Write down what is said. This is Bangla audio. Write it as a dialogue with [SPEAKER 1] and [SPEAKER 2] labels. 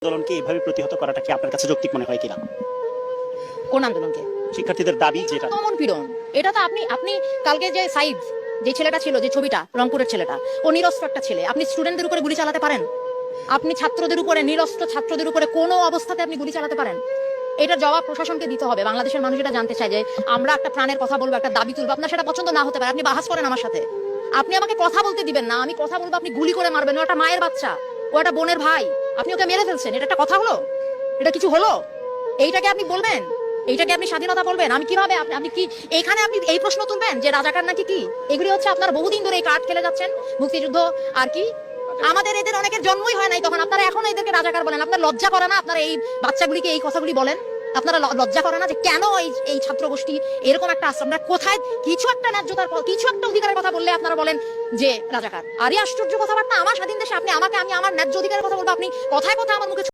[SPEAKER 1] আন্দোলনকে এভাবে প্রতিহত করাটা কি আপনার কাছে যৌক্তিক মনে হয় কিনা?
[SPEAKER 2] কোন আন্দোলনকে?
[SPEAKER 1] শিক্ষার্থীদের দাবি যেটা।
[SPEAKER 2] দমন পীড়ন, এটা তো আপনি কালকে যে সাইদ, যে ছেলেটা ছিল, যে ছবিটা, রংপুরের ছেলেটা, ও নিরস্ত্র একটা ছেলে। আপনি স্টুডেন্টদের উপরে গুলি চালাতে পারেন? আপনি ছাত্রদের উপরে, নিরস্ত্র ছাত্রদের উপরে কোনো অবস্থাতে আপনি গুলি চালাতে পারেন? এটার জবাব প্রশাসনকে দিতে হবে। বাংলাদেশের মানুষ এটা জানতে চায় যে আমরা একটা প্রাণের কথা বলবো, একটা দাবি তুলবো, আপনার সেটা পছন্দ না হতে পারে, আপনি বাহাস করেন আমার সাথে, আপনি আমাকে কথা বলতে দিবেন না, আমি কথা বলবো, আপনি গুলি করে মারবেন। ও একটা মায়ের বাচ্চা, ও একটা বোনের ভাই, আপনি ওকে মেরে ফেলছেন, এটা একটা কথা হলো? এটা কিছু হলো? এইটাকে আপনি বলবেন? এইটাকে আপনি স্বাধীনতা বলবেন? আমি কিভাবে, আপনি কি এখানে আপনি এই প্রশ্ন তুলবেন যে রাজাকার নাকি কি? এগুলি হচ্ছে আপনারা বহুদিন ধরে এই কার্ড খেলে যাচ্ছেন, মুক্তিযুদ্ধ আর কি। আমাদের এদের অনেকের জন্মই হয় নাই তখন, আপনারা এখন এদেরকে রাজাকার বলেন। আপনার লজ্জা করে না? আপনারা এই বাচ্চাগুলিকে এই কথাগুলি বলেন? আপনারা লজ্জা করে না যে কেন এই ছাত্র গোষ্ঠী এরকম একটা আশ্রম? আমরা কোথায় কিছু একটা ন্যায্যতার, কিছু একটা অধিকারের কথা বললে আপনারা বলেন যে রাজাকার? আরে আশ্চর্য কথাবার্তা! আমার স্বাধীন দেশে আপনি আমাকে, আমি আমার ন্যায্য অধিকারের কথা বলবো, আপনি কথায় কথায় আমার মুখে